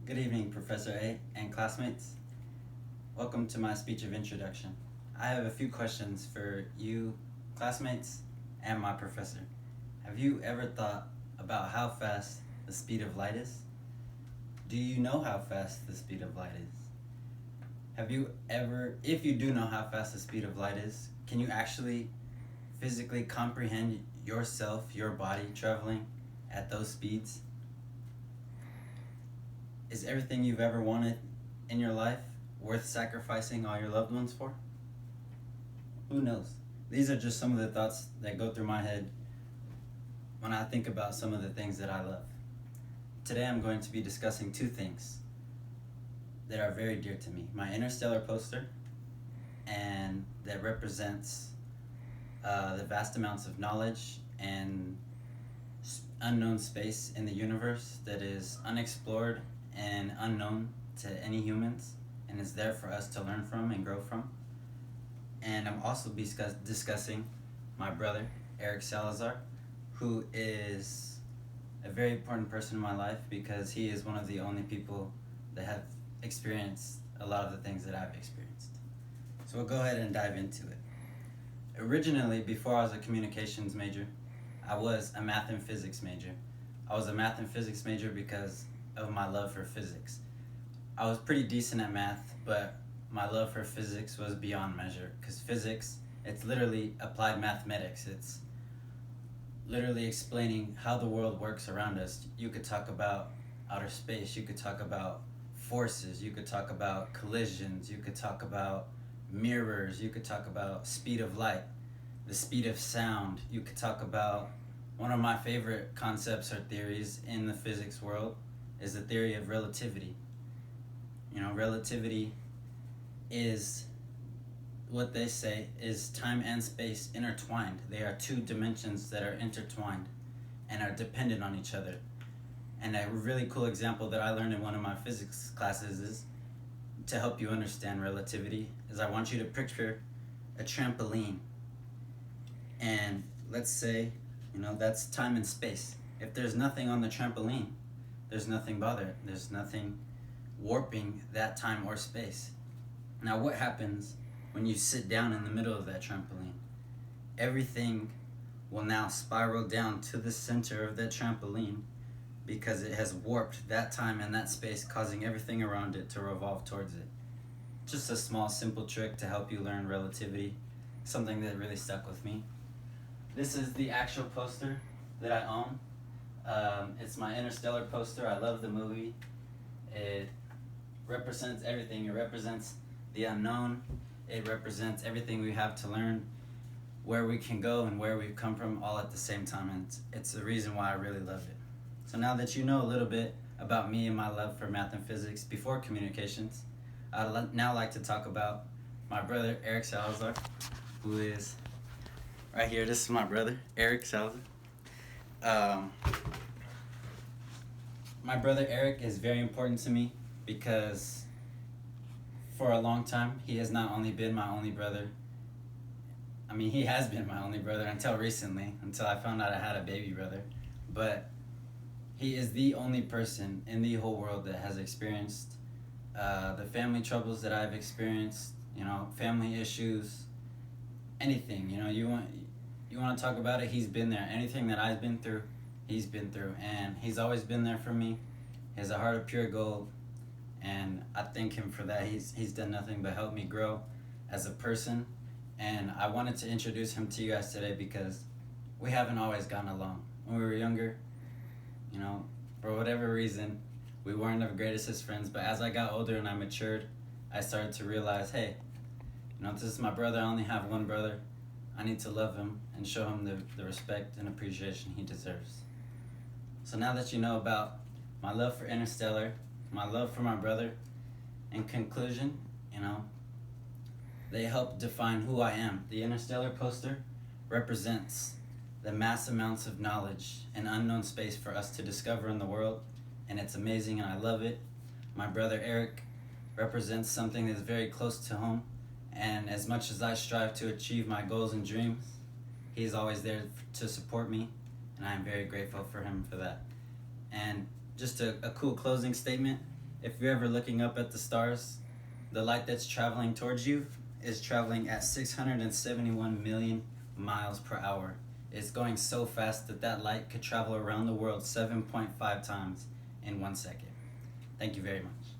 Good evening, Professor A and classmates. Welcome to my speech of introduction. I have a few questions for you, classmates, and my professor. Have you ever thought about how fast the speed of light is? Do you know how fast the speed of light is? Have you ever, if you do know how fast the speed of light is, can you actually physically comprehend yourself, your body, traveling at those speeds? Is everything you've ever wanted in your life worth sacrificing all your loved ones for? Who knows? These are just some of the thoughts that go through my head when I think about some of the things that I love. Today I'm going to be discussing two things that are very dear to me. My interstellar poster, and that represents the vast amounts of knowledge and unknown space in the universe that is unexplored and unknown to any humans, and is there for us to learn from and grow from. And I'm also discussing my brother, Eric Salazar, who is a very important person in my life because he is one of the only people that have experienced a lot of the things that I've experienced. So we'll go ahead and dive into it. Originally, before I was a communications major, I was a math and physics major. I was a math and physics major because of my love for physics. I was pretty decent at math, but my love for physics was beyond measure, because physics, it's literally applied mathematics. It's literally explaining how the world works around us. You could talk about outer space, you could talk about forces, you could talk about collisions, you could talk about mirrors, you could talk about speed of light, the speed of sound. You could talk about one of my favorite concepts or theories in the physics world is the theory of relativity. You know, relativity is what they say is time and space intertwined. They are two dimensions that are intertwined and are dependent on each other. And a really cool example that I learned in one of my physics classes is, to help you understand relativity, is I want you to picture a trampoline. And let's say, that's time and space. If there's nothing on the trampoline, there's nothing bothering, there's nothing warping that time or space. Now what happens when you sit down in the middle of that trampoline? Everything will now spiral down to the center of that trampoline because it has warped that time and that space, causing everything around it to revolve towards it. Just a small, simple trick to help you learn relativity, something that really stuck with me. This is the actual poster that I own. It's my Interstellar poster. I love the movie. It represents everything. It represents the unknown. It represents everything we have to learn, where we can go and where we've come from, all at the same time. And it's the reason why I really love it. So now that you know a little bit about me and my love for math and physics before communications, I'd now like to talk about my brother, Eric Salazar, who is right here. This is my brother, Eric Salazar. My brother Eric is very important to me because for a long time he has not only been my only brother. I mean, he has been my only brother until recently, until I found out I had a baby brother. But he is the only person in the whole world that has experienced the family troubles that I've experienced, family issues, anything. You want to talk about it, he's been there. Anything that I've been through, he's been through, and he's always been there for me. He has a heart of pure gold, and I thank him for that. He's done nothing but help me grow as a person, and I wanted to introduce him to you guys today because we haven't always gotten along. When we were younger, for whatever reason, we weren't the greatest as friends, but as I got older and I matured, I started to realize, hey, this is my brother. I only have one brother. I need to love him and show him the respect and appreciation he deserves. So now that you know about my love for Interstellar, my love for my brother, in conclusion, they help define who I am. The Interstellar poster represents the mass amounts of knowledge and unknown space for us to discover in the world, and it's amazing and I love it. My brother Eric represents something that's very close to home, and as much as I strive to achieve my goals and dreams, he's always there to support me, and I am very grateful for him for that. And just a cool closing statement, If you're ever looking up at the stars, the light that's traveling towards you is traveling at 671 million miles per hour. It's going so fast that that light could travel around the world 7.5 times in 1 second. Thank you very much.